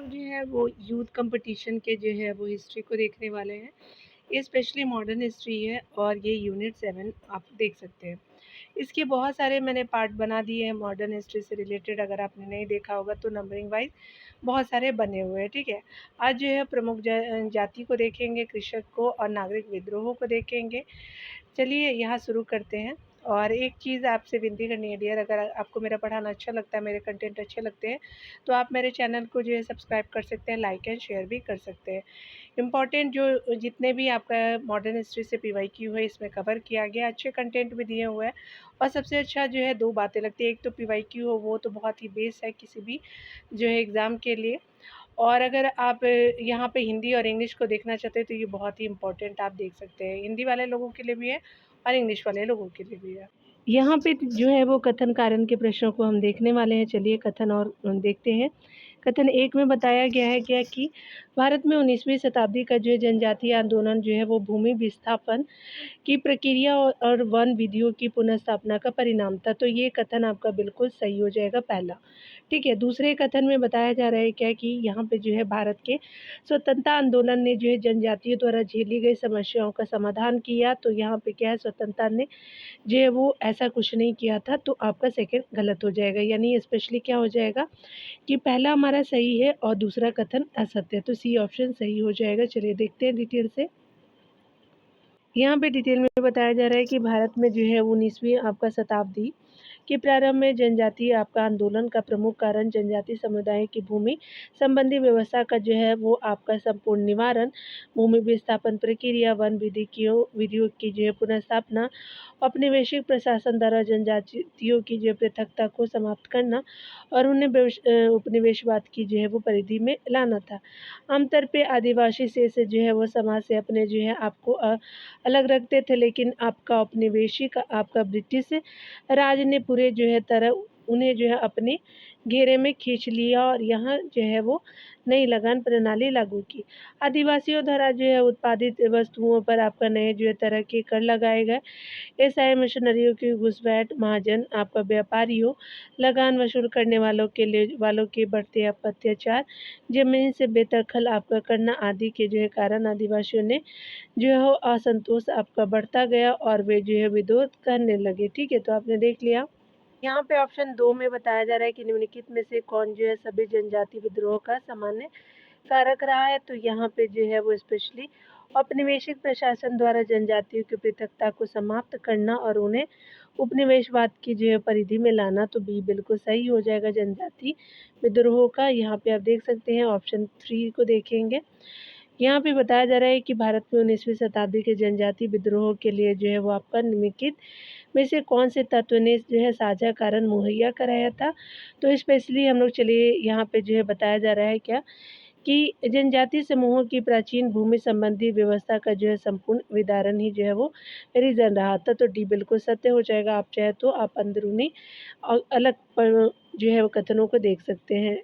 हम जो है वो यूथ कंपटीशन के जो है वो हिस्ट्री को देखने वाले हैं। ये स्पेशली मॉडर्न हिस्ट्री है और ये यूनिट 7 आप देख सकते हैं। इसके बहुत सारे मैंने पार्ट बना दिए हैं मॉडर्न हिस्ट्री से रिलेटेड। अगर आपने नहीं देखा होगा तो नंबरिंग वाइज बहुत सारे बने हुए हैं, ठीक है। आज जो है प्रमुख जाति को देखेंगे, कृषक को और नागरिक विद्रोहों को देखेंगे। चलिए यहाँ शुरू करते हैं। और एक चीज़ आपसे विनती करनी है डियर, अगर आपको मेरा पढ़ाना अच्छा लगता है, मेरे कंटेंट अच्छे लगते हैं, तो आप मेरे चैनल को जो है सब्सक्राइब कर सकते हैं, लाइक एंड शेयर भी कर सकते हैं। इम्पॉर्टेंट जो जितने भी आपका मॉडर्न हिस्ट्री से पीवाईक्यू है इसमें कवर किया गया, अच्छे कंटेंट भी दिए हुए हैं। और सबसे अच्छा जो है दो बातें लगती है, एक तो पीवाईक्यू हो वो तो बहुत ही बेस है किसी भी जो है एग्ज़ाम के लिए। और अगर आप यहाँ पे हिंदी और इंग्लिश को देखना चाहते हैं तो ये बहुत ही इम्पोर्टेंट आप देख सकते हैं, हिंदी वाले लोगों के लिए भी है और इंग्लिश वाले लोगों के लिए भी है। यहाँ पे जो है वो कथन कारण के प्रश्नों को हम देखने वाले हैं। चलिए कथन और देखते हैं। कथन 1 में बताया गया है क्या कि भारत में 19वीं शताब्दी का जो है जनजातीय आंदोलन जो है वो भूमि विस्थापन की प्रक्रिया और वन विधियों की पुनर्स्थापना का परिणाम था। तो ये कथन आपका बिल्कुल सही हो जाएगा पहला, ठीक है। दूसरे कथन में बताया जा रहा है क्या कि यहाँ पे जो है भारत के स्वतंत्रता आंदोलन ने जो है जनजातियों द्वारा झेली गई समस्याओं का समाधान किया। तो यहाँ पे क्या है, स्वतंत्रता ने जो है वो ऐसा कुछ नहीं किया था। तो आपका सेकंड गलत हो जाएगा, यानी स्पेशली क्या हो जाएगा कि पहला हमारा सही है और दूसरा कथन असत्य है। तो सी ऑप्शन सही हो जाएगा। चलिए देखते हैं डिटेल से। यहाँ पे डिटेल में बताया जा रहा है कि भारत में जो है 19वीं आपका शताब्दी के प्रारंभ में जनजातीय आपका आंदोलन का प्रमुख कारण जनजातीय समुदाय की भूमि संबंधी व्यवस्था का जो है वो आपका संपूर्ण निवारण, भूमि विस्थापन प्रक्रिया, वन विधियों की जो है पुनर्स्थापना, औपनिवेशिक प्रशासन द्वारा जनजातियों की जो पृथकता को समाप्त करना और उन्हें उपनिवेशवाद की जो है वो परिधि में लाना था। आमतौर पे आदिवासी से जो है वो समाज से अपने जो है आपको अलग रखते थे, लेकिन आपका औपनिवेशिक आपका ब्रिटिश राज ने पूरे जो है तरह उन्हें जो है अपने घेरे में खींच लिया और यहाँ जो है वो नई लगान प्रणाली लागू की। आदिवासियों द्वारा जो है उत्पादित वस्तुओं पर आपका नए जो है तरह के कर लगाए गए। एसआई मिशनरियों की घुसपैठ, महाजन आपका व्यापारियों, लगान वसूल करने वालों के बढ़ते अत्याचार, जमीन से बेदखल आपका करना आदि के जो है कारण आदिवासियों ने जो है वो असंतोष आपका बढ़ता गया और वे जो है विरोध करने लगे, ठीक है। तो आपने देख लिया। यहाँ पे ऑप्शन 2 में बताया जा रहा है कि निम्नलिखित में से कौन जो है सभी जनजाति विद्रोह का सामान्य कारक रहा है। तो यहाँ पे जो है वो स्पेशली औपनिवेशिक प्रशासन द्वारा जनजातियों की पृथकता को समाप्त करना और उन्हें उपनिवेशवाद की जो है परिधि में लाना। तो बी बिल्कुल सही हो जाएगा जनजाति विद्रोह का। यहाँ पे आप देख सकते हैं ऑप्शन 3 को देखेंगे। यहाँ पे बताया जा रहा है कि भारत में 19वीं शताब्दी के जनजाति विद्रोह के लिए जो है वो आपका निम्नलिखित में से कौन से तत्व ने जो है साझा कारण मुहैया कराया था। तो स्पेशली हम लोग चलिए यहाँ पे जो है बताया जा रहा है क्या कि जनजातीय समूहों की प्राचीन भूमि संबंधी व्यवस्था का जो है संपूर्ण विदारण ही जो है वो रीजन रहा था। तो डी बिल्कुल सत्य हो जाएगा। आप चाहे तो आप अंदरूनी और अलग पर जो है वो कथनों को देख सकते हैं,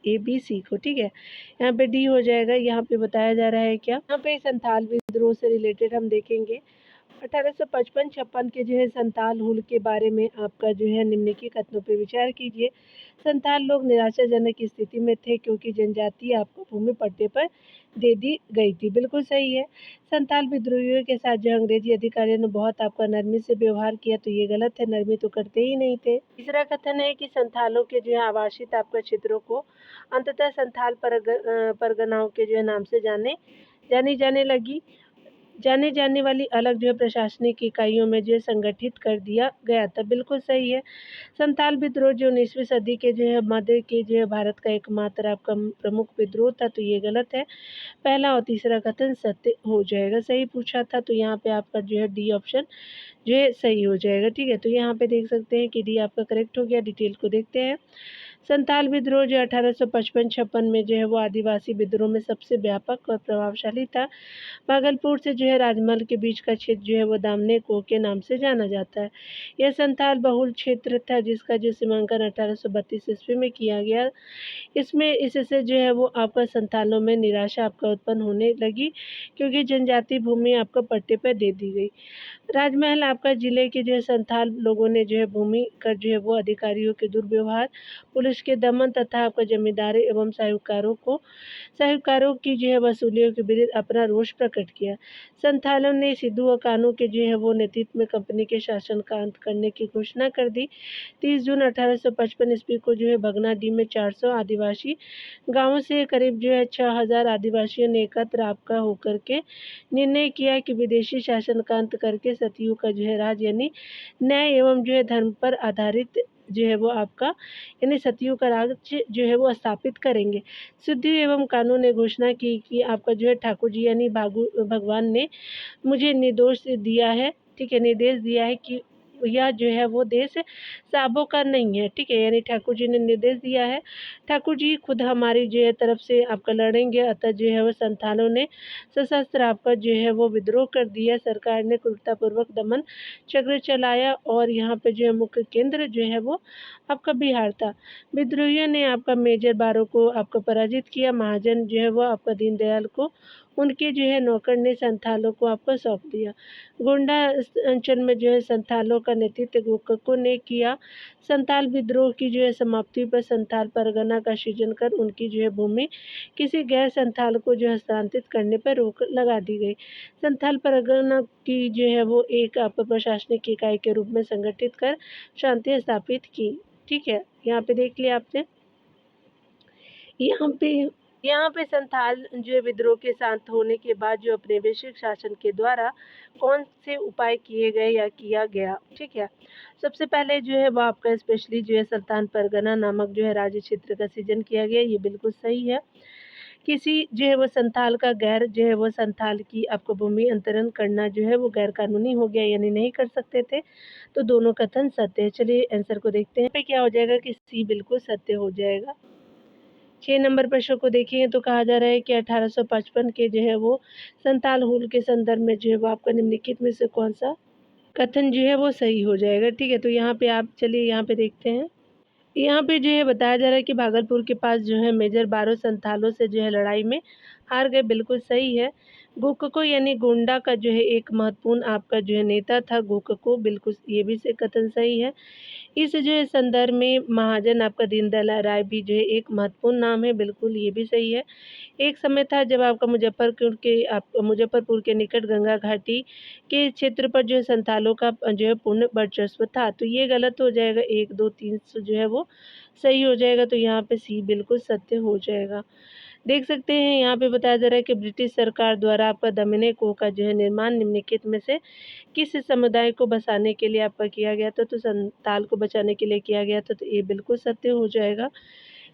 ए बी सी को, ठीक है। यहाँ पे डी हो जाएगा। यहाँ पे बताया जा रहा है क्या, यहाँ पे संथाल विद्रोह से रिलेटेड हम देखेंगे। 1855-56 के जो है संथाल हुल के बारे में आपका जो है निम्नलिखित कथनों पर विचार कीजिए। संथाल लोग निराशाजनक स्थिति में थे क्योंकि जनजाति आपको भूमि पट्टे पर दे दी गई थी। बिल्कुल सही है। संथाल विद्रोहियों के साथ जो अंग्रेजी अधिकारियों ने बहुत आपका नरमी से व्यवहार किया। तो ये गलत है, नरमी तो करते ही नहीं थे। तीसरा कथन है कि संथालों के जो है आवासित आपका क्षेत्रों को अंततः संथाल परगनाओं के जो है नाम से जानी जाने जाने वाली अलग जो है प्रशासनिक इकाइयों में जो है संगठित कर दिया गया था। बिल्कुल सही है। संथाल विद्रोह जो 19वीं सदी के जो है मध्य के जो है भारत का एकमात्र आपका प्रमुख विद्रोह था। तो ये गलत है। पहला और तीसरा कथन सत्य हो जाएगा। सही पूछा था तो यहाँ पे आपका जो है डी ऑप्शन जो है सही हो जाएगा, ठीक है। तो यहाँ पे देख सकते हैं कि डी आपका करेक्ट हो गया। डिटेल को देखते हैं। संथाल विद्रोह जो 1855-56 में जो है वो आदिवासी विद्रोह में सबसे व्यापक और प्रभावशाली था। भागलपुर से जो है राजमहल के बीच का क्षेत्र जो है वो दामने को के नाम से जाना जाता है। यह संथाल बहुल क्षेत्र था जिसका जो सीमांकन 1832 ईस्वी में किया गया। इससे जो है वो आपका संथालों में निराशा आपका उत्पन्न होने लगी क्योंकि जनजाति भूमि आपको पट्टे पर दे दी गई। राजमहल आपका जिले के जो है संथाल लोगों ने जो है भूमि का जो है वो अधिकारियों के दुर्व्यवहार, पुलिस राजकोष के दमन तथा आपका जमींदारों एवं साहूकारों की जो है वसूलियों के विरुद्ध अपना रोष प्रकट किया। संथालों ने सिद्धू और कानू के जो है वो नेतृत्व में कंपनी के शासन का अंत करने की घोषणा कर दी। 30 जून 1855 ईस्वी को जो है भगनाडीह में 400 आदिवासी गांवों से करीब जो है 6000 आदिवासियों ने एकत्र आपका होकर के निर्णय किया कि विदेशी शासन का अंत करके सतयुग का जो है राज यानी न्याय एवं जो है धर्म पर आधारित जो है वो आपका यानी सतयुग का राज्य जो है वो स्थापित करेंगे। सिद्धू एवं कानून ने घोषणा की कि आपका जो है ठाकुर जी यानी भगवान ने मुझे निर्देश दिया है कि यह जो है वो देश साबों का नहीं है, ठीक है, यानी ठाकुर जी ने निर्देश दिया है, ठाकुर जी खुद हमारी जो है तरफ से आपका लड़ेंगे। अतः जो है वो संथालों ने सशस्त्र आपका जो है वो विद्रोह कर दिया। सरकार ने क्रूरतापूर्वक दमन चक्र चलाया और यहाँ पे जो है मुख्य केंद्र जो है वो आपका बिहार था। विद्रोहियों ने आपका मेजर बारो को आपका पराजित किया। महाजन जो है वो आपका दीनदयाल को उनके जो है नौकर ने संथालों को आपको सौंप दिया। गोंडा अंचल में जो है संथालों का नेतृत्व गोकको ने किया। संथाल विद्रोह की जो है समाप्ति पर संथाल परगना का सृजन कर उनकी जो है भूमि किसी गैर संथाल को जो हस्तांतरित करने पर रोक लगा दी गई। संथाल परगना की जो है वो एक आपको प्रशासनिक इकाई के रूप में संगठित कर शांति स्थापित की। ठीक है, यहाँ पे देख लिया आपने। यहाँ पे संथाल जो है विद्रोह के शांत होने के बाद जो औपनिवेशिक शासन के द्वारा कौन से उपाय किए गए या किया गया, ठीक है। सबसे पहले जो है वो आपका स्पेशली जो है सुल्तान परगना नामक जो है राज्य क्षेत्र का सृजन किया गया। ये बिल्कुल सही है। किसी जो है वो संथाल का गैर जो है वो संथाल की आपको भूमि अंतरण करना जो है वो गैर कानूनी हो गया यानी नहीं कर सकते थे। तो दोनों कथन सत्य है। चलिए आंसर को देखते हैं। पे क्या हो जाएगा कि सी बिल्कुल सत्य हो जाएगा। 6 नंबर प्रश्न को देखें तो कहा जा रहा है कि 1855 के जो है वो संताल हुल के संदर्भ में जो है वो आपका निम्नलिखित में से कौन सा कथन जो है वो सही हो जाएगा। ठीक है, तो यहाँ पे आप चलिए यहाँ पे देखते हैं। यहाँ पे जो है बताया जा रहा है कि भागलपुर के पास जो है मेजर बारो संथालों से जो है लड़ाई में हार गए। बिल्कुल सही है। गोकको यानी गोंडा का जो है एक महत्वपूर्ण आपका जो है नेता था गोकको, बिल्कुल ये भी से कथन सही है। इस जो है संदर्भ में महाजन आपका दीनदयाल राय भी जो है एक महत्वपूर्ण नाम है, बिल्कुल ये भी सही है। एक समय था जब आपका मुजफ्फरपुर के निकट गंगा घाटी के क्षेत्र पर जो है संथालों का जो है पूर्ण वर्चस्व था। तो ये गलत हो जाएगा। 1, 2, 3 से जो है वो सही हो जाएगा। तो यहाँ पे सी बिल्कुल सत्य हो जाएगा। देख सकते हैं यहाँ पे बताया जा रहा है कि ब्रिटिश सरकार द्वारा आपका दमने को का जो है निर्माण निम्नलिखित में से किस समुदाय को बसाने के लिए आपका किया गया था। तो संताल को बचाने के लिए किया गया था। तो ये बिल्कुल सत्य हो जाएगा।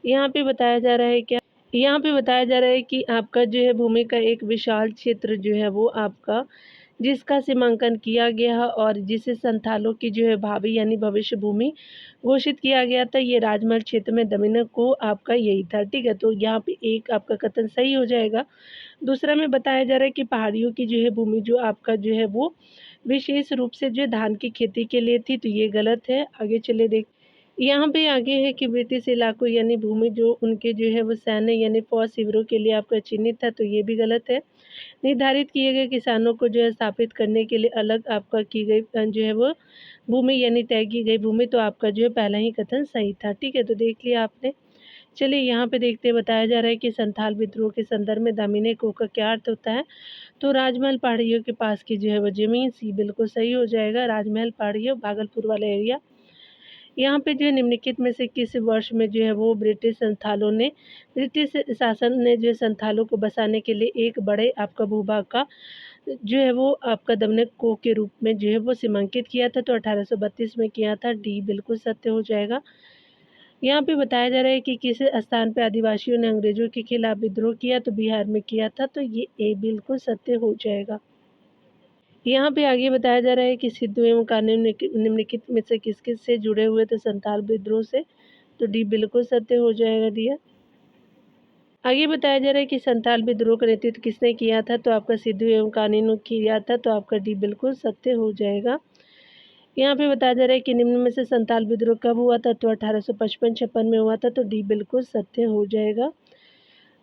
यहाँ पे बताया जा रहा है क्या, यहाँ पे बताया जा रहा है कि आपका जो है भूमि का एक विशाल क्षेत्र जो है वो आपका जिसका सीमांकन किया गया और जिसे संथालों की जो है भावी यानी भविष्य भूमि घोषित किया गया था। ये राजमहल क्षेत्र में दमन को आपका यही था। ठीक है, तो यहाँ पे एक आपका कथन सही हो जाएगा। दूसरा में बताया जा रहा है कि पहाड़ियों की जो है भूमि जो आपका जो है वो विशेष रूप से जो है धान की खेती के लिए थी। तो ये गलत है। आगे चले देख, यहाँ पे आगे है कि ब्रिटिश इलाकों यानी भूमि जो उनके जो है वो सैन्य यानी फौज शिविरों के लिए आपका चिन्हित था। तो ये भी गलत है। निर्धारित किए गए किसानों को जो है स्थापित करने के लिए अलग आपका की गई जो है वो भूमि यानी तय की गई भूमि। तो आपका जो है पहला ही कथन सही था। ठीक है, तो देख लिया आपने। चलिए यहाँ पे देखते बताया जा रहा है कि संथाल विद्रोह के संदर्भ में दामिनी को का क्या अर्थ होता है। तो राजमहल पहाड़ियों के पास की जो है वो जमीन, सी बिल्कुल सही हो जाएगा। राजमहल पहाड़ियों भागलपुर वाला एरिया। यहाँ पे जो है निम्नलिखित में से किस वर्ष में जो है वो ब्रिटिश शासन ने जो है संथालों को बसाने के लिए एक बड़े आपका भूभाग का जो है वो आपका दमन को के रूप में जो है वो सीमांकित किया था। तो 1832 में किया था। डी बिल्कुल सत्य हो जाएगा। यहाँ पे बताया जा रहा है कि किस स्थान पे आदिवासियों ने अंग्रेजों के खिलाफ विद्रोह किया। तो बिहार में किया था। तो ये ए बिल्कुल सत्य हो जाएगा। यहाँ पे आगे बताया जा रहा है कि सिद्धू एवं कान्हू निम्नलिखित में से किस किस से जुड़े हुए थे संथाल विद्रोह से। तो डी बिल्कुल सत्य हो जाएगा दिया। आगे बताया जा रहा है कि संथाल विद्रोह का नेतृत्व किसने किया था। तो आपका सिद्धू एवं कान्हू किया था। तो आपका डी बिल्कुल सत्य हो जाएगा। यहाँ पे बताया जा रहा है कि निम्न में से संथाल विद्रोह कब हुआ था। तो 1855-56 में हुआ था। तो डी बिल्कुल सत्य हो जाएगा।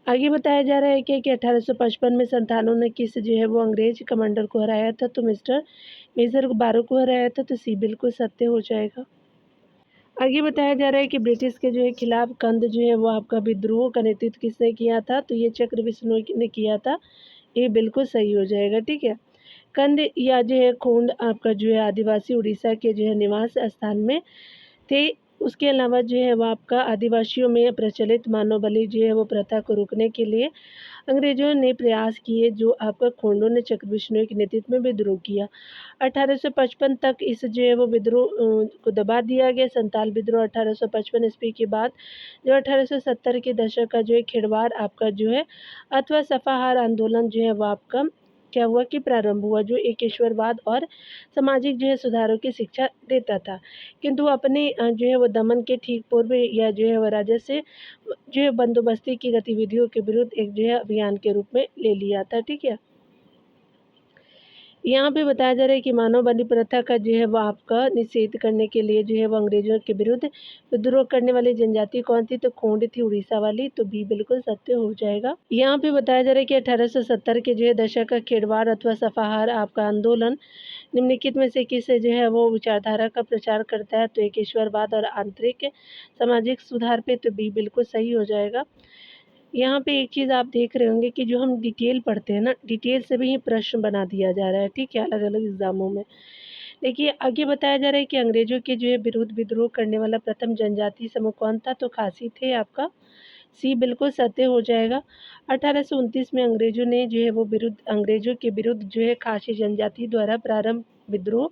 आगे बताया जा रहा है कि 1855 में संथालों ने किस जो है वो अंग्रेज कमांडर को हराया था। तो मेजर बारो को हराया था। तो सी बिल्कुल सत्य हो जाएगा। आगे बताया जा रहा है कि ब्रिटिश के जो है खिलाफ कंद जो है वो आपका विद्रोह का नेतृत्व किसने किया था, तो ये चक्र बिश्नोई ने किया था। ये बिल्कुल सही हो जाएगा, ठीक है। कंद या जो है खोंड आपका जो है आदिवासी उड़ीसा के जो है निवास स्थान में थे। उसके अलावा जो है वो आपका आदिवासियों में प्रचलित मानव बलि जो है वो प्रथा को रोकने के लिए अंग्रेजों ने प्रयास किए, जो आपका खोंडों ने चक्र बिश्नोई के नेतृत्व में विद्रोह किया। 1855 तक इस जो है वो विद्रोह को दबा दिया गया। संताल विद्रोह 1855 ईस्वी के बाद जो 1870 के दशक का जो है खिड़वाड़ आपका जो है अथवा सफाहार आंदोलन जो है वो आपका क्या हुआ कि प्रारंभ हुआ, जो एक ईश्वरवाद और सामाजिक जो है सुधारों की शिक्षा देता था, किंतु अपने जो है वो दमन के ठीक पूर्व या जो है वो राजा से जो है बंदोबस्ती की गतिविधियों के विरुद्ध एक जो है अभियान के रूप में ले लिया था, ठीक है। यहाँ पे बताया जा रहा है कि मानव बलि प्रथा का जो है वो आपका निषेध करने के लिए जो है वो अंग्रेजों के विरुद्ध विद्रोह करने वाली जनजाति कौन थी, तो खोंड थी उड़ीसा वाली, तो बी बिल्कुल सत्य हो जाएगा। यहाँ पे बताया जा रहा है कि 1870 के जो है दशक का खेड़वाड़ अथवा सफाहार आपका आंदोलन निम्नलिखित में से किस जो है वो विचारधारा का प्रचार करता है, तो एक ईश्वरवाद और आंतरिक सामाजिक सुधार पे, तो बी बिल्कुल सही हो जाएगा। यहाँ पे एक चीज़ आप देख रहे होंगे कि जो हम डिटेल पढ़ते हैं ना, डिटेल से भी प्रश्न बना दिया जा रहा है, ठीक है, अलग अलग एग्जामों में। देखिए आगे बताया जा रहा है कि अंग्रेजों के जो है विरुद्ध विद्रोह करने वाला प्रथम जनजाति समूह कौन था, तो खासी थे आपका, सी बिल्कुल सत्य हो जाएगा। 1829 में अंग्रेजों ने जो है वो अंग्रेजों के विरुद्ध जो है खासी जनजाति द्वारा प्रारंभ विद्रोह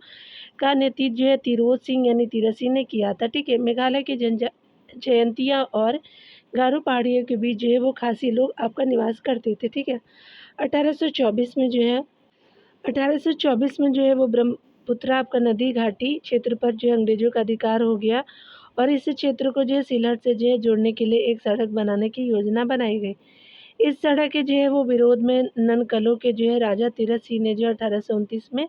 का नेतृत्व जो है तिरोध सिंह यानी तीरथ सिंह ने किया था, ठीक है। मेघालय के जयंतिया और गारो पहाड़ियों के बीच जो है वो खासी लोग आपका निवास करते थे, ठीक है। 1824 में जो है 1824 में जो है वो ब्रह्मपुत्रा आपका नदी घाटी क्षेत्र पर जो है अंग्रेजों का अधिकार हो गया और इस क्षेत्र को जो है सिलहट से जो है जोड़ने के लिए एक सड़क बनाने की योजना बनाई गई। इस सड़क के जो है वो विरोध में ननकलों के जो है राजा तीरथ सिंह ने जो 1829 में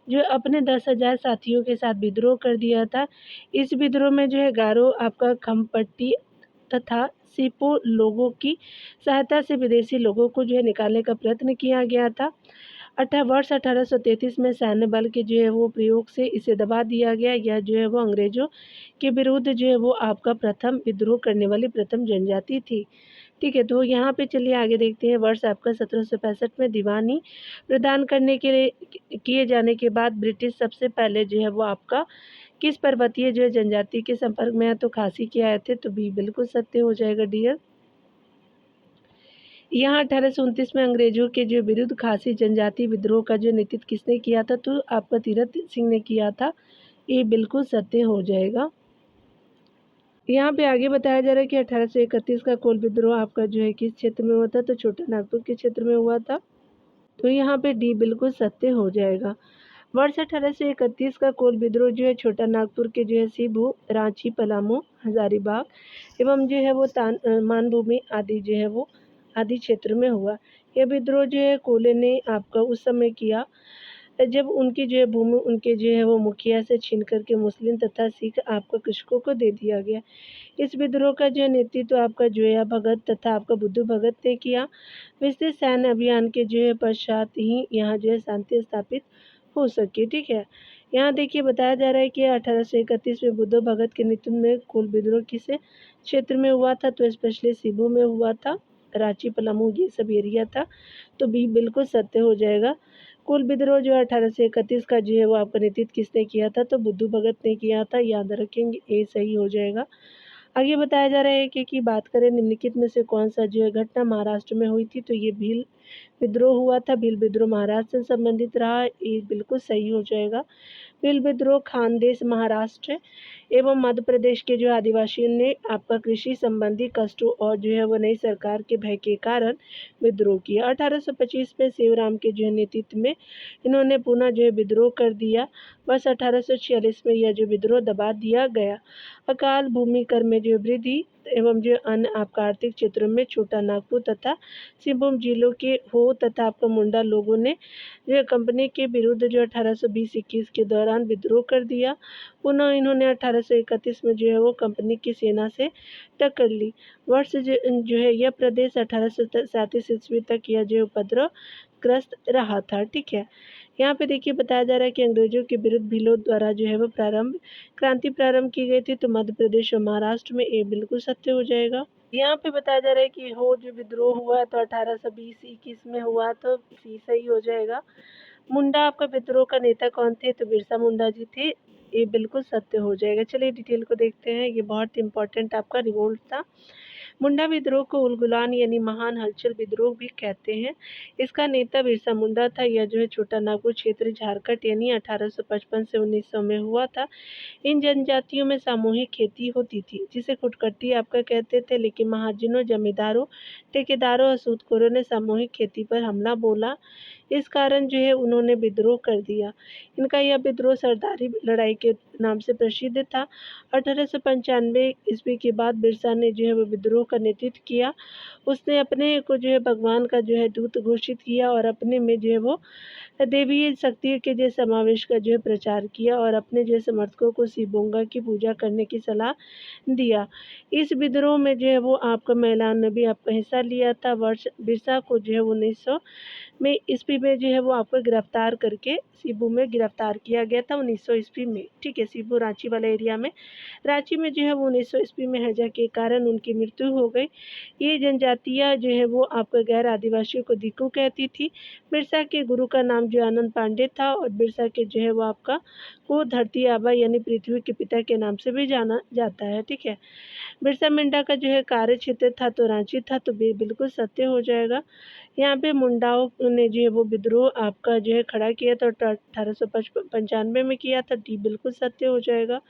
जो अपने 10,000 साथियों के साथ विद्रोह कर दिया था। इस विद्रोह में जो है गारो आपका खमपट्टी तथा सिपो लोगों की सहायता से विदेशी लोगों को जो है निकालने का प्रयत्न किया गया था। वर्ष 1833 में सैन्य बल के जो है वो प्रयोग से इसे दबा दिया गया। यह जो है वो अंग्रेजों के विरुद्ध जो है वो आपका प्रथम विद्रोह करने वाली प्रथम जनजाति थी, ठीक है। तो यहाँ पे चलिए आगे देखते हैं। वर्ष आपका 1765 में दीवानी प्रदान करने के लिए किए जाने के बाद ब्रिटिश सबसे पहले जो है वो आपका किस पर्वतीय जो है जनजाति के संपर्क में है, तो खासी के आए थे, तो बी बिल्कुल सत्य हो जाएगा डियर। यहाँ 1829 में अंग्रेजों के जो विरुद्ध खासी जनजाति विद्रोह का जो नेतृत्व किसने किया था, तो आपका तीरथ सिंह ने किया था, ये बिल्कुल सत्य हो जाएगा। यहाँ पे आगे बताया जा रहा है कि 1831 का कोल विद्रोह आपका जो है किस क्षेत्र में हुआ था, तो छोटा नागपुर के क्षेत्र में हुआ था, तो यहाँ पे डी बिल्कुल सत्य हो जाएगा। वर्ष 1831 का कोल विद्रोह जो है छोटा नागपुर के जो है सिबू, रांची, पलामू, हजारीबाग एवं जो है वो मानभूमि आदि जो है वो आदि क्षेत्र में हुआ। यह विद्रोह जो है कोले ने आपका उस समय किया जब उनकी जो है भूमि उनके जो है वो मुखिया से छीन करके मुस्लिम तथा सिख आपका कृषकों को दे दिया गया। इस विद्रोह का जो नेतृत्व आपका जोया भगत तथा आपका बुद्धू भगत ने किया। विस्तृत सैन्य अभियान के जो है पश्चात ही यहाँ जो है शांति स्थापित हो सके, ठीक है। यहाँ देखिए बताया जा रहा है कि 1831 में बुद्धू भगत के नेतृत्व में कोल विद्रोह किस क्षेत्र में हुआ था, तो स्पेशली सिबू में हुआ था, रांची, पलामू ये सब एरिया था, तो बी बिल्कुल सत्य हो जाएगा। कोल विद्रोह जो 1831 का जो है वो आपका नेतृत्व किसने किया था, तो बुद्धू भगत ने किया था, याद रखेंगे, ये सही हो जाएगा। आगे बताया जा रहा है कि बात करें निम्नलिखित में से कौन सा जो है घटना महाराष्ट्र में हुई थी, तो ये भील विद्रोह हुआ था। भील विद्रोह महाराष्ट्र से संबंधित रहा, ये बिल्कुल सही हो जाएगा। भील विद्रोह खानदेश, महाराष्ट्र एवं मध्य प्रदेश के जो आदिवासियों ने आपका कृषि संबंधी कष्टों और जो है वो नई सरकार के भय के कारण विद्रोह किया। 1825 में शिवराम के जो है नेतृत्व में इन्होंने पुनः जो है विद्रोह कर दिया। बस 1846 में यह जो विद्रोह दबा दिया गया। अकाल भूमि कर में जो वृद्धि एवं जो अन्य आपका आर्थिक क्षेत्रों में छोटा नागपुर तथा सिंहभूम जिलों के हो तथा आपका मुंडा लोगों ने जो कंपनी के विरुद्ध जो 1820-21 के दौरान विद्रोह कर दिया। पुनः इन्होंने 1831 में जो है वो कंपनी की सेना से टक्कर ली। वर्ष जो है यह प्रदेश 1837 ईस्वी तक यह जो उपद्रव ग्रस्त रहा था। ठीक है, यहाँ पे देखिए बताया जा रहा है कि अंग्रेजों के विरुद्ध भीलों द्वारा जो है वो क्रांति प्रारंभ की गई थी। तो मध्य प्रदेश और महाराष्ट्र में ये बिल्कुल सत्य हो जाएगा। यहाँ पे बताया जा रहा है कि हो जो विद्रोह हुआ तो 1820-21 में हुआ, तो सी सही हो जाएगा। मुंडा आपका विद्रोह का नेता कौन थे? तो बिरसा मुंडा जी थे। ये बिल्कुल सत्य हो जाएगा। चलिए डिटेल को देखते हैं। ये बहुत इंपॉर्टेंट आपका रिवोल्ट था। मुंडा विद्रोह को उलगुलान यानी महान हलचल विद्रोह भी कहते हैं। इसका नेता बिरसा मुंडा था। यह जो है छोटा नागपुर क्षेत्र झारखंड यानी 1855 से 1900 में हुआ था। इन जनजातियों में सामूहिक खेती होती थी, जिसे खुटकट्टी आपका कहते थे। लेकिन महाजनों, जमींदारों, ठेकेदारों और सूदखोरों ने सामूहिक खेती पर हमला बोला। इस कारण जो है उन्होंने विद्रोह कर दिया। इनका यह विद्रोह सरदारी लड़ाई के नाम से प्रसिद्ध था। 1895 ईस्वी के बाद बिरसा ने जो है वो विद्रोह का नेतृत्व किया। उसने अपने को जो है भगवान का जो है दूत घोषित किया और अपने में जो है वो देवीय शक्ति के जो समावेश का जो है प्रचार किया और अपने जो समर्थकों को शिवोंगा की पूजा करने की सलाह दिया। इस विद्रोह में जो है वो आपका महिलाओं ने भी आपका हिस्सा लिया था। वर्ष बिरसा को जो है 1900 में ईस्वी में जो है वो आपको गिरफ्तार करके शिबू में गिरफ्तार किया गया था 1900 ईस्वी में। ठीक है, शिबू रांची वाले एरिया में। रांची में जो है वो 1900 ईस्वी में हैजा के कारण उनकी मृत्यु हो गई। ये जनजातियाँ जो है वो आपका गैर आदिवासियों को दिक्कू कहती थी। बिरसा के गुरु का नाम जो आनंद पांडे था और बिरसा के जो है वो आपका को धरती आबा यानी पृथ्वी के पिता के नाम से भी जाना जाता है। ठीक है, बिरसा मुंडा का जो है कार्य क्षेत्र था तो रांची था, तो बिल्कुल सत्य हो जाएगा। यहाँ पे मुंडाओं ने जो है वो विद्रोह आपका जो है खड़ा किया था 1895 में किया था। डी बिल्कुल सत्य हो जाएगा।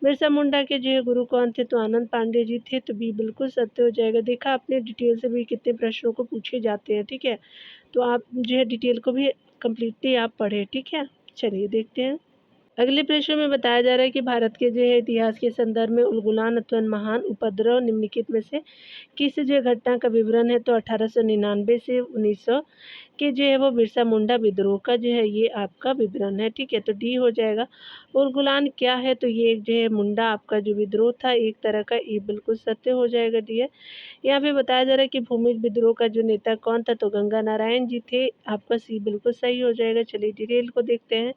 बिरसा मुंडा के जो है गुरु कौन थे? तो आनंद पांडे जी थे। तो बी बिल्कुल सत्य हो जाएगा। देखा आपने डिटेल से भी कितने प्रश्नों को पूछे जाते हैं। ठीक है, तो आप जो है डिटेल को भी कम्प्लीटली आप पढ़े। ठीक है, चलिए देखते हैं। अगले प्रश्न में बताया जा रहा है कि भारत के जो है इतिहास के संदर्भ में उलगुलान अथवा महान उपद्रव निम्नलिखित में से किस जो घटना का विवरण है? तो 1899 से 1900 के जो है वो बिरसा मुंडा विद्रोह का जो है ये आपका विवरण है। ठीक है, तो डी हो जाएगा। उलगुलान क्या है? तो ये जो है मुंडा आपका जो विद्रोह था एक तरह का, ये बिल्कुल सत्य हो जाएगा। डी है। यहाँ पे बताया जा रहा है कि भूमिज विद्रोह का जो नेता कौन था? तो गंगा नारायण जी थे। आपका सी बिल्कुल सही हो जाएगा। चलिए डिटेल को देखते हैं।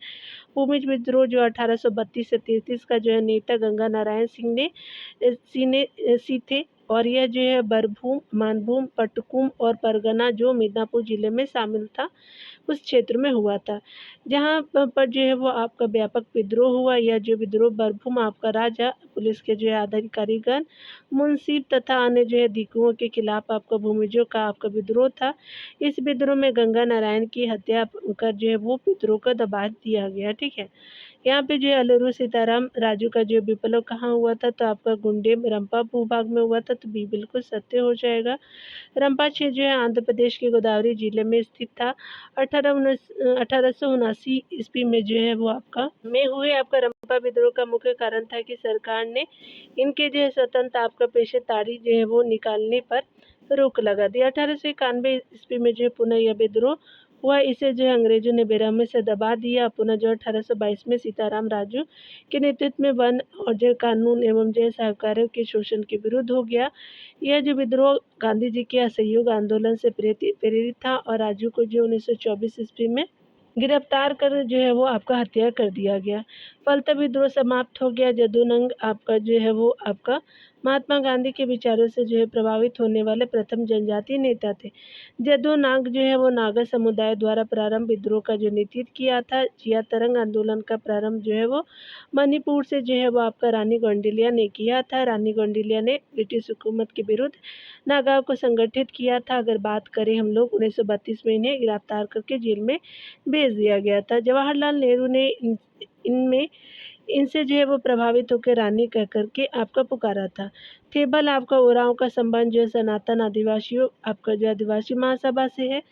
भूमिज विद्रोह जो 1832 से 33 का जो है नेता गंगा नारायण सिंह थे और यह जो है बरभूम, मानभूम, पटकुम और परगना जो मिदनापुर जिले में शामिल था उस क्षेत्र में हुआ था, जहाँ पर जो है वो आपका व्यापक विद्रोह हुआ। यह जो विद्रोह बरभूम आपका राजा, पुलिस के जो है अधिकारीगण, मुंशीब तथा अन्य जो है दिकुओं के खिलाफ आपका भूमिजों का आपका विद्रोह था। इस विद्रोह में गंगा नारायण की हत्या कर जो है वो विद्रोह को दबा दिया गया। ठीक है, यहाँ पे जो है अलूरू सीताराम राजू का जो विप्लव कहाँ हुआ था? तो आपका गुंडेम रंपा भूभाग में हुआ था। तो बी बिल्कुल सत्य हो जाएगा। रंपा क्षेत्र जो है आंध्र प्रदेश के गोदावरी जिले में स्थित था। 1879 ईस्वी में जो है वो आपका में हुए आपका रंपा विद्रोह का मुख्य कारण था कि सरकार ने इनके जो है स्वतंत्र आपका पेशेदारी जो है वो निकालने पर रोक लगा दी। 1891 ईस्वी में जो है पुनः यह विद्रोह हुआ। इसे जो है अंग्रेजों ने बेरहमी से दबा दिया। पुनः जो 1822 में सीताराम राजू के नेतृत्व में वन और जो कानून एवं जो साहूकारों के शोषण के विरुद्ध हो गया। यह जो विद्रोह गांधी जी के असहयोग आंदोलन से प्रेरित था और राजू को जो 1924 ईस्वी में गिरफ्तार कर जो है वो आपका हत्या कर दिया गया। फलतः विद्रोह समाप्त हो गया। जदोनंग आपका जो है वो आपका महात्मा गांधी के विचारों से जो है प्रभावित होने वाले प्रथम जनजातीय नेता थे। जदोनांग जो है वो नागा समुदाय द्वारा प्रारंभ विद्रोह का जो नेतृत्व किया था। जिया तरंग आंदोलन का प्रारंभ जो है वो मणिपुर से जो है वो आपका रानी गौंडलिया ने किया था। रानी गौंडलिया ने ब्रिटिश हुकूमत के विरुद्ध नागाओं को संगठित किया था। अगर बात करें हम लोग 1932 में इन्हें गिरफ्तार करके जेल में भेज दिया गया था। जवाहरलाल नेहरू ने इनमें इनसे जो है वो प्रभावित होकर रानी कह करके आपका पुकारा था। थेबल आपका ओराव का संबंध जो है सनातन आदिवासियों आपका जो आदिवासी महासभा से है।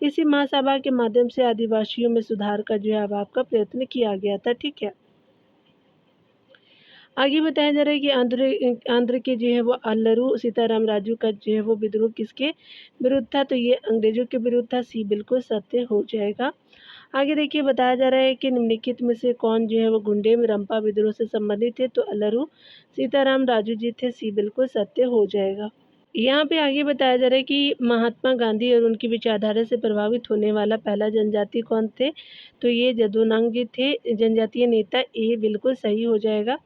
इसी महासभा के माध्यम से आदिवासियों में सुधार का जो है अब आपका प्रयत्न किया गया था। ठीक है, आगे बताया जा रहा है कि आंध्र के जो है वो अल्लरू सीताराम राजू का जो है वो विद्रोह किसके विरुद्ध था? तो ये अंग्रेजों के विरुद्ध था। सी बिल्कुल सत्य हो जाएगा। आगे देखिए बताया जा रहा है कि निम्नलिखित में से कौन जो है वो गुंडेम रंपा विद्रोह से संबंधित है? तो अल्लरू सीताराम राजू जी थे। सी बिल्कुल सत्य हो जाएगा। यहाँ पे आगे बताया जा रहा है कि महात्मा गांधी और उनकी विचारधारा से प्रभावित होने वाला पहला जनजाति कौन थे? तो ये जदुनांग जी थे, जनजातीय नेता। ए बिल्कुल सही हो जाएगा।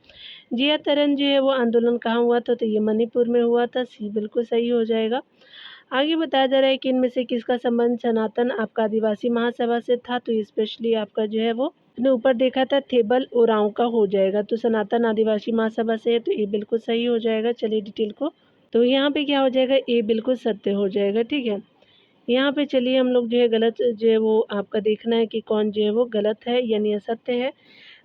जिया तरन जो है वो आंदोलन कहाँ हुआ था? तो ये मणिपुर में हुआ था। सी बिल्कुल सही हो जाएगा। आगे बताया जा रहा है कि इनमें से किसका संबंध सनातन आपका आदिवासी महासभा से था? तो ये स्पेशली आपका जो है वो आपने ऊपर देखा था थेबल ओरांव का हो जाएगा। तो सनातन आदिवासी महासभा से है, तो ये बिल्कुल सही हो जाएगा। चलिए डिटेल को, तो यहाँ पे क्या हो जाएगा? ए बिल्कुल सत्य हो जाएगा। ठीक है, यहाँ पे चलिए हम लोग जो है गलत जो है वो आपका देखना है कि कौन जो है वो गलत है यानी असत्य है।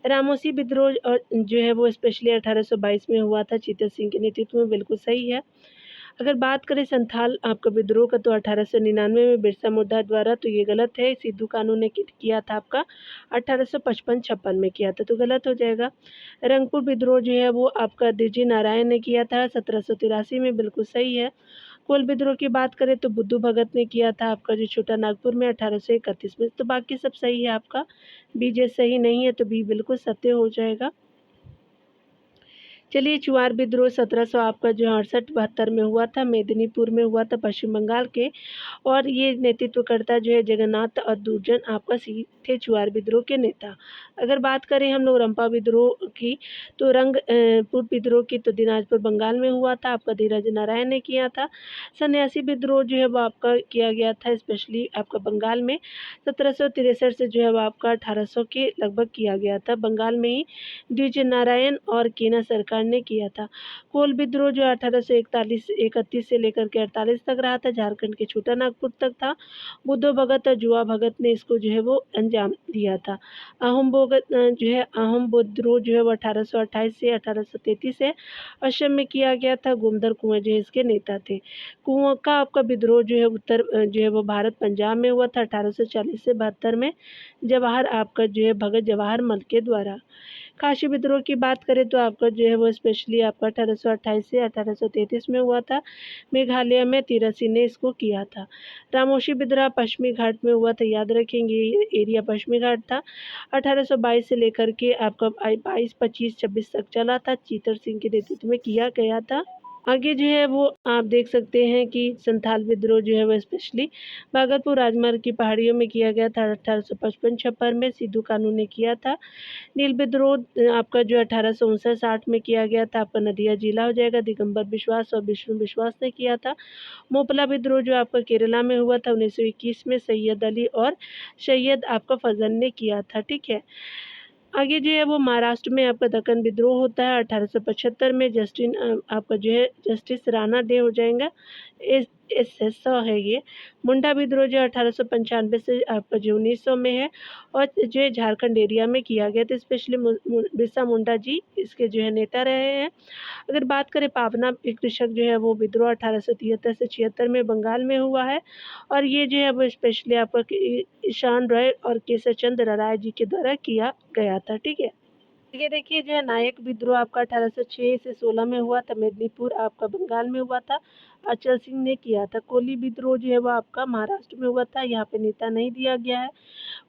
रामोसी विद्रोह और जो है वो स्पेशली 1822 में हुआ था चेतन सिंह के नेतृत्व में, बिल्कुल सही है। अगर बात करें संथाल आपका विद्रोह का, तो 1899 में बिरसा मुंडा द्वारा, तो ये गलत है। सिद्धू कानू ने किया था आपका 1855-56 में किया था, तो गलत हो जाएगा। रंगपुर विद्रोह जो है वो आपका दिजी नारायण ने किया था 1783 में, बिल्कुल सही है। कोल विद्रोह की बात करें तो बुद्धू भगत ने किया था आपका जो छोटा नागपुर में 1831 में, तो बाकी सब सही है आपका। बी जे सही नहीं है, तो बी बिल्कुल सत्य हो जाएगा। चलिए चुआर विद्रोह 1700 आपका जो 68-72 में हुआ था, मेदिनीपुर में हुआ था पश्चिम बंगाल के, और ये नेतृत्वकर्ता जो है जगन्नाथ और दुर्जन आपका सी थे चुआर विद्रोह के नेता। अगर बात करें हम लोग रंपा विद्रोह की, तो रंगपुर विद्रोह की तो दिनाजपुर बंगाल में हुआ था, आपका धीरज नारायण ने किया था। सन्यासी विद्रोह जो है वो आपका किया गया था स्पेशली आपका बंगाल में 1763 से जो है वो आपका 1800 के लगभग किया गया था, बंगाल में ही द्विज नारायण और केना सरकार ने किया था। कोल विद्रोह जो 1831 से लेकर के 48 तक रहा था, झारखंड के छोटा नागपुर तक था। बुद्धो भगत और जुआ भगत ने इसको जो है वो अंजाम दिया था। अहोम विद्रोह जो है वो 1828 से 1833 है, असम में किया गया था। गोमधर कुंवर जो है इसके नेता थे। कुंवर का आपका विद्रोह जो है उत्तर जो है वो भारत पंजाब में हुआ था 1840 से 72 में, जवाहर आपका जो है भगत जवाहर मल के द्वारा। काशी विद्रोह की बात करें तो आपका जो है वो स्पेशली आपका 1828 से 1833 में हुआ था। मेघालय में तिरसी ने इसको किया था। रामोशी विद्रोह पश्चिमी घाट में हुआ था, याद रखेंगे ये एरिया पश्चिमी घाट था। 1822 से लेकर के आपका 22, 25, 26 तक चला था, चीतर सिंह के नेतृत्व में किया गया था। आगे जो है वो आप देख सकते हैं कि संथाल विद्रोह जो है वो स्पेशली भागलपुर राजमार्ग की पहाड़ियों में किया गया था 1855-56 में, सिद्धू कानू ने किया था। नील विद्रोह आपका जो 1859-60 में किया गया था, आपका नदिया जिला हो जाएगा, दिगंबर विश्वास और विष्णु विश्वास ने किया था। मोपला विद्रोह जो आपका केरला में हुआ था 1921 में, सैयद अली और सैयद आपका फजल ने किया था। ठीक है, आगे जो है वो महाराष्ट्र में आपका दक्कन विद्रोह होता है 1875 में, आपका जो है जस्टिस राणा डे हो जाएगा, एस है ये। मुंडा विद्रोह जो 1895 से आपका जो 1900 में है, और जो है झारखंड एरिया में किया गया था, स्पेशली बिरसा मुंडा जी इसके जो है नेता रहे हैं। अगर बात करें पावना कृषक जो है वो विद्रोह 1873 से 76 में बंगाल में हुआ है, और ये जो है वो स्पेशली आपका ईशान रॉय और केशव चंद्र राय जी के द्वारा किया गया था। ठीक है, ये देखिए जो है नायक विद्रोह आपका 1806 से 16 में हुआ था, मेदिनीपुर आपका बंगाल में हुआ था, अचल सिंह ने किया था। कोली विद्रोह जो है वो आपका महाराष्ट्र में हुआ था, यहाँ पे नेता नहीं दिया गया है।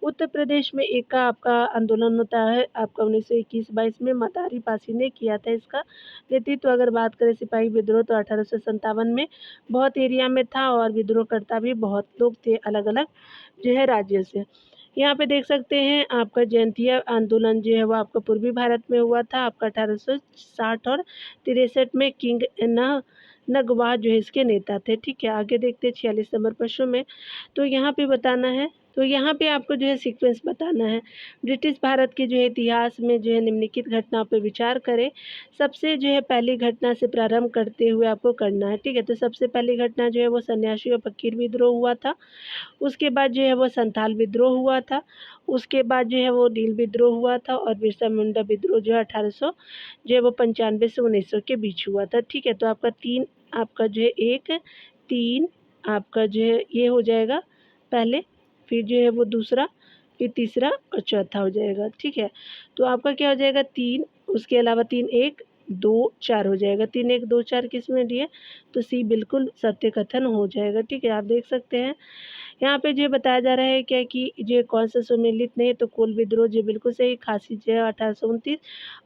उत्तर प्रदेश में एक का आपका आंदोलन होता है आपका 1921-22 में, मदारी पासी ने किया था इसका नेतृत्व। अगर बात करें सिपाही विद्रोह तो 1857 में बहुत एरिया में था, और विद्रोहकर्ता भी बहुत लोग थे अलग अलग जो है राज्य से। यहाँ पे देख सकते हैं आपका जयंतिया आंदोलन जो है वो आपका पूर्वी भारत में हुआ था, आपका 1860 और 63 में किंग नगवा जो है इसके नेता थे। ठीक है, आगे देखते हैं 46 नंबर प्रश्न में, तो यहाँ पे बताना है, तो यहाँ पे आपको जो है सीक्वेंस बताना है। ब्रिटिश भारत के जो है इतिहास में जो है निम्नलिखित घटनाओं पे विचार करें। सबसे जो है पहली घटना से प्रारंभ करते हुए आपको करना है। ठीक है, तो सबसे पहली घटना जो है वो सन्यासी और फकीर विद्रोह हुआ था। उसके बाद जो है वो संथाल विद्रोह हुआ था। उसके बाद जो है वो नील विद्रोह हुआ था, और बिरसा मुंडा विद्रोह जो है 1800 जो है वो 95 से 1900 के बीच हुआ था। ठीक है, तो आपका 3 आपका जो है 1, 3 आपका जो है ये हो जाएगा पहले, फिर जो है वो दूसरा, फिर तीसरा और चौथा हो जाएगा। ठीक है, तो आपका क्या हो जाएगा 3, उसके अलावा 3, 1, 2, 4 हो जाएगा। 3, 1, 2, 4 किस में दिए, तो सी बिल्कुल सत्य कथन हो जाएगा। ठीक है, आप देख सकते हैं यहाँ पे जो बताया जा रहा है क्या कि जो कौन सा सुमेलित नहीं, तो कोल विद्रोह जो बिल्कुल सही, खासी जो है 1829,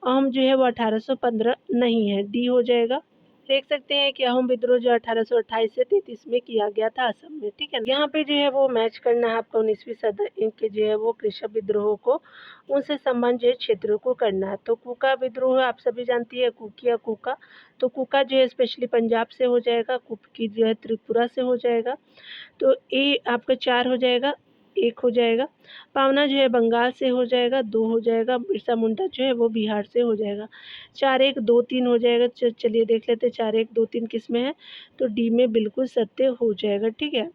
अहम जो है वो 1815 नहीं है, डी हो जाएगा। देख सकते हैं कि अहोम विद्रोह जो 1828 से 33 में किया गया था असम में, ठीक है। यहाँ पे जो है वो मैच करना है आपको 19वीं सदी के जो है वो कृषक विद्रोह को उनसे संबंधित क्षेत्रों को करना है। तो कुका विद्रोह आप सभी जानती है, कुकी या कुका। तो कुका जो है स्पेशली पंजाब से हो जाएगा, कुकी जो है त्रिपुरा से हो जाएगा। तो ए आपका 4 हो जाएगा, 1 हो जाएगा। पावना जो है बंगाल से हो जाएगा, 2 हो जाएगा। बिरसा मुंडा जो है वो बिहार से हो जाएगा। 4 1 2 3 हो जाएगा। चलिए देख लेते हैं 4 1 2 3 किस में है, तो डी में बिल्कुल सत्य हो जाएगा, ठीक है।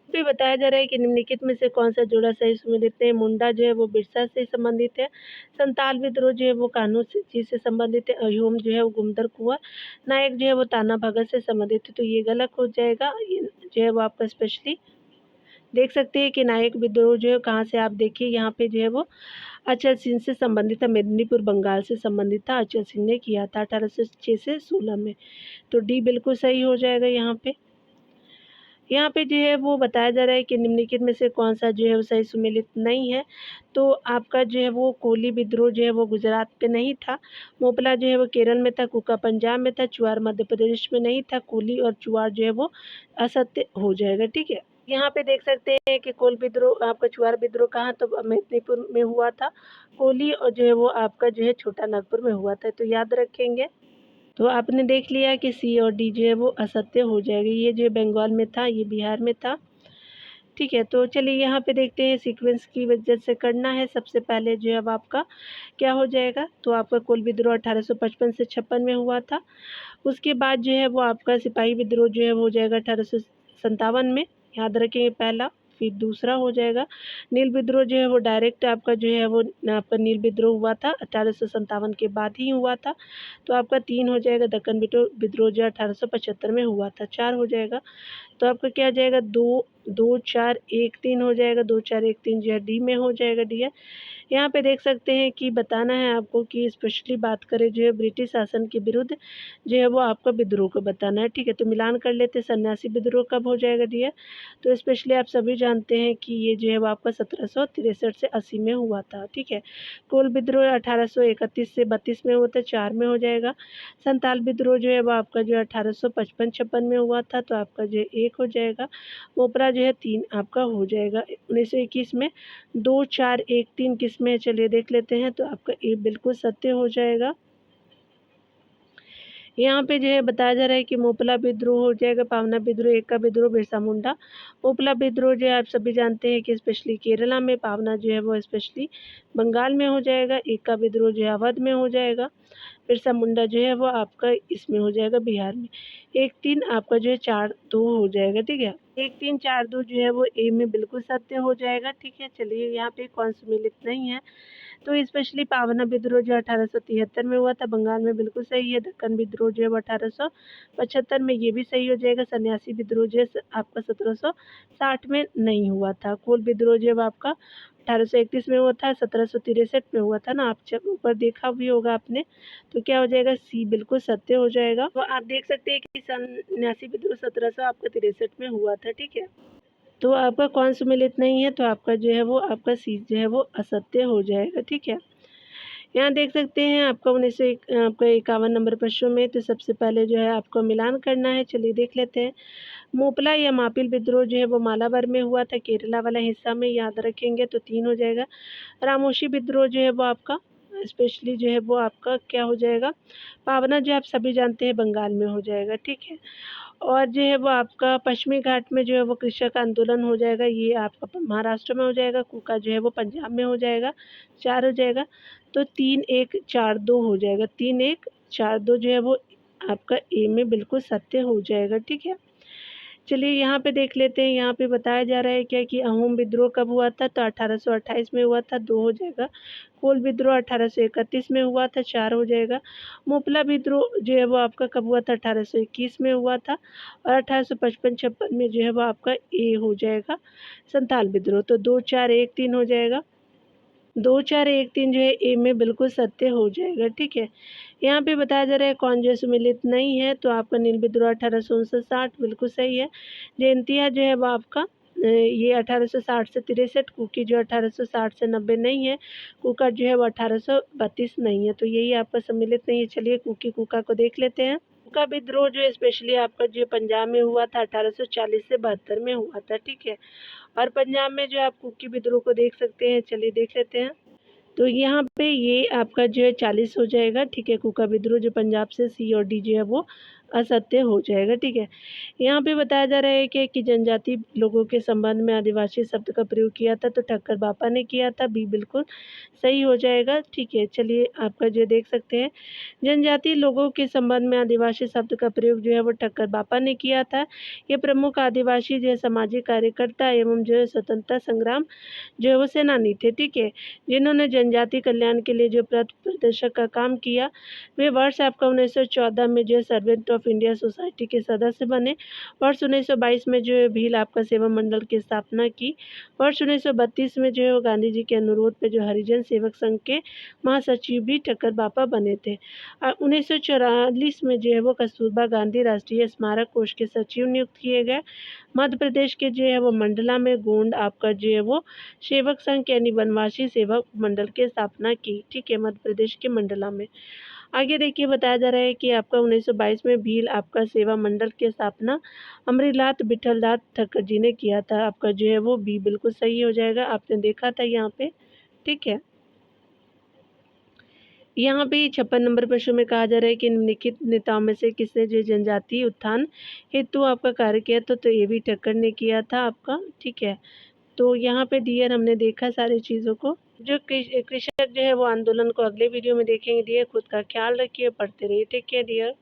पे बताया जा रहा है कि निम्नलिखित में से कौन सा जोड़ा सही सुमेलित है। मुंडा जो है वो बिरसा से संबंधित है, संताल विद्रोह जो है वो कान्हू जी से संबंधित है, अहोम जो है वो गुमदर कुंवर, नायक जो है वो ताना भगत से संबंधित है। तो ये गलत हो जाएगा, ये जो है वो आपका स्पेशली देख सकते हैं कि नायक विद्रोह जो है कहाँ से, आप देखिए यहाँ पे जो है वो अचल सिंह से संबंधित था, मेदिनीपुर बंगाल से संबंधित था, अचल सिंह ने किया था 1806 से 16 में। तो डी बिल्कुल सही हो जाएगा यहाँ पे। यहाँ पे जो है वो बताया जा रहा है कि निम्नलिखित में से कौन सा जो है वो सही सुमेलित नहीं है। तो आपका जो है वो कोली विद्रोह जो है वो गुजरात पे नहीं था, मोपला जो है वो केरल में था, कुका पंजाब में था, चुआर मध्य प्रदेश में नहीं था, कोली और चुआर जो है वो असत्य हो जाएगा, ठीक है। यहाँ पे देख सकते हैं कि कोल विद्रोह आपका चुआर विद्रोह कहाँ, तो मेदिनीपुर में हुआ था। कोली और जो है वो आपका जो है छोटा नागपुर में हुआ था, तो याद रखेंगे। तो आपने देख लिया कि सी और डी जो है वो असत्य हो जाएगा। ये जो बंगाल में था, ये बिहार में था, ठीक है। तो चलिए यहाँ पे देखते हैं सीक्वेंस की वजह से करना है। सबसे पहले जो है अब आपका क्या हो जाएगा, तो आपका कोल विद्रोह 1855 से 56 में हुआ था। उसके बाद जो है वो आपका सिपाही विद्रोह जो है वो हो जाएगा 1857 में, याद रखेंगे पहला। फिर दूसरा हो जाएगा नील विद्रोह जो है वो डायरेक्ट आपका जो है वो आपका नील विद्रोह हुआ था 1857 के बाद ही हुआ था। तो आपका 3 हो जाएगा दक्कन विद्रोह जो 1875 में हुआ था। 4 हो जाएगा, तो आपका क्या आ जाएगा 2 2 4 1 3 हो जाएगा। 2 4 1 3 जो है डी में हो जाएगा, डी है। यहाँ पे देख सकते हैं कि बताना है आपको कि स्पेशली बात करें जो है ब्रिटिश शासन के विरुद्ध जो है वो आपका विद्रोह को बताना है, ठीक है। तो मिलान कर लेते हैं, सन्यासी विद्रोह कब हो जाएगा डियर। तो स्पेशली आप सभी जानते हैं कि ये जो है वो आपका 1763 से 80 में हुआ था, ठीक है। कोल विद्रोह 1831 से 32 में हुआ था, 4 में हो जाएगा। संताल विद्रोह जो है वो आपका जो है 1855-56 में हुआ था, तो आपका जो है 1 हो जाएगा। मोपरा जो है 3 आपका हो जाएगा। 1921 में 2 4 1 3 किस्में हैं, चलिए देख लेते हैं। तो आपका ए बिल्कुल सत्य हो जाएगा। यहाँ पे जो है बताया जा रहा है कि मोपला विद्रोह हो जाएगा, पावना विद्रोह, एक का विद्रोह बिरसा मुंडा। मोपला विद्रोह जो है आप सभी जानते हैं कि स्पेशली केरला में, पावना जो है वो स्पेशली बंगाल में हो जाएगा, एक का विद्रोह जो है अवध में हो जाएगा, बिरसा मुंडा जो है वो आपका इसमें हो जाएगा बिहार में। 1 3 आपका जो है 4 2 हो जाएगा, ठीक है। 1 3 4 2 जो है वो ए में बिल्कुल सत्य हो जाएगा, ठीक है। चलिए यहाँ पे कौन सम्मिलित नहीं है, तो स्पेशली पावना विद्रोह जो 1873 में हुआ था, बंगाल में बिल्कुल सही है। दक्कन विद्रोह जो है वो 1875 में, ये भी सही हो जाएगा। सन्यासी विद्रोह जो है आपका 1760 में नहीं हुआ था। कोल विद्रोह जो है वो आपका 1831 में हुआ था, 1763 में हुआ था ना, आप जब ऊपर देखा भी होगा आपने। तो क्या हो जाएगा, सी बिल्कुल सत्य हो जाएगा। तो आप देख सकते हैं कि सन्यासी विद्रोह 1700 आपका 63 में हुआ था, ठीक है। तो आपका कौन सम्मिलित नहीं है, तो आपका जो है वो आपका सी जो है वो असत्य हो जाएगा, ठीक है। यहाँ देख सकते हैं आपका 19 आपका 51 नंबर प्रश्न में, तो सबसे पहले जो है आपको मिलान करना है। चलिए देख लेते हैं। मोपला या मापिल विद्रोह जो है वो मालाबार में हुआ था, केरला वाला हिस्सा में, याद रखेंगे। तो 3 हो जाएगा। रामोशी विद्रोह जो है वो आपका स्पेशली जो है वो आपका क्या हो जाएगा, पावना जो आप सभी जानते हैं बंगाल में हो जाएगा, ठीक है। और जो है वो आपका पश्चिमी घाट में जो है वो कृषक आंदोलन हो जाएगा, ये आपका महाराष्ट्र में हो जाएगा। कुका जो है वो पंजाब में हो जाएगा, 4 हो जाएगा। तो 3 1 4 2 हो जाएगा, 3 1 4 2 जो है वो आपका ए में बिल्कुल सत्य हो जाएगा, ठीक है। चलिए यहाँ पे देख लेते हैं। यहाँ पे बताया जा रहा है क्या कि अहोम विद्रोह कब हुआ था, तो 1828 में हुआ था, 2 हो जाएगा। कोल विद्रोह 1831 में हुआ था, 4 हो जाएगा। मोपला विद्रोह जो है वो आपका कब हुआ था, 1821 में हुआ था, और 1855-56 में जो है वो आपका ए हो जाएगा। संताल विद्रोह तो 2 4 1 3 हो जाएगा। 2 4 1 3 जो है ए में बिल्कुल सत्य हो जाएगा, ठीक है। यहाँ पे बताया जा रहा है कौन जो है सम्मिलित नहीं है, तो आपका नील विद्रोह 1859 बिल्कुल सही है। जयंतिया जो है वो आपका ये 1860 से 63, कुकी जो 1860 से 90 नहीं है, कुका जो है वो 1832 नहीं है, तो यही आपका सम्मिलित नहीं है। चलिए कुकी कुका को देख लेते हैं। कुका विद्रोह जो स्पेशली आपका जो पंजाब में हुआ था 1840 से 72 में हुआ था, ठीक है। और पंजाब में जो आप कुकी विद्रोह को देख सकते हैं, चलिए देख लेते हैं। तो यहाँ पे ये आपका जो है 40 हो जाएगा, ठीक है। कुका विद्रोह जो पंजाब से सी और डी जो है वो असत्य हो जाएगा, ठीक है। यहाँ पे बताया जा रहा है कि जनजाति लोगों के संबंध में आदिवासी शब्द का प्रयोग किया था, तो ठक्कर बापा ने किया था, बी बिल्कुल सही हो जाएगा, ठीक है। चलिए आपका जो देख सकते हैं, जनजाति लोगों के संबंध में आदिवासी शब्द का प्रयोग जो है वो ठक्कर बापा ने किया था। ये प्रमुख आदिवासी जो है सामाजिक कार्यकर्ता एवं जो है स्वतंत्रता संग्राम जो है वो सेनानी थे, ठीक है, जिन्होंने जनजाति कल्याण के लिए जो पथ प्रदर्शक का काम किया। वे वर्ष आपका 1914 में जो है सर्वेंट ऑफ इंडिया सोसाइटी के सदस्य बने। वर्ष 1922 में जो है भील आपका सेवा मंडल की स्थापना की। वर्ष 1932 में जो है वो गांधी जी के अनुरोध पे जो हरिजन सेवक संघ के महासचिव भी ठक्कर बापा बने थे। 1944 में जो है वो कस्तूरबा गांधी राष्ट्रीय स्मारक कोष के सचिव नियुक्त किए गए। मध्य प्रदेश के जो है वो मंडला में गोंड आपका जो है वो सेवक संघ यानी वनवासी सेवक मंडल की स्थापना की, ठीक है, मध्य प्रदेश के मंडला में। आगे देखिए बताया जा रहा है कि आपका 1922 में भील आपका सेवा मंडल की स्थापना अमरीलाल विठलदास ठक्कर जी ने किया था। आपका जो है वो बी बिल्कुल सही हो जाएगा, आपने देखा था यहाँ पे, ठीक है। यहाँ पे 56 नंबर प्रश्न में कहा जा रहा है कि निम्नलिखित नेताओं में से किसने जो जनजातीय उत्थान हेतु आपका कार्य किया, तो ये भी ठक्कर ने किया था आपका, ठीक है। तो यहाँ पे डियर हमने देखा सारी चीज़ों को। जो कृषक जो है वो आंदोलन को अगले वीडियो में देखेंगे डियर। खुद का ख्याल रखिए, पढ़ते रहिए, टेक केयर डियर।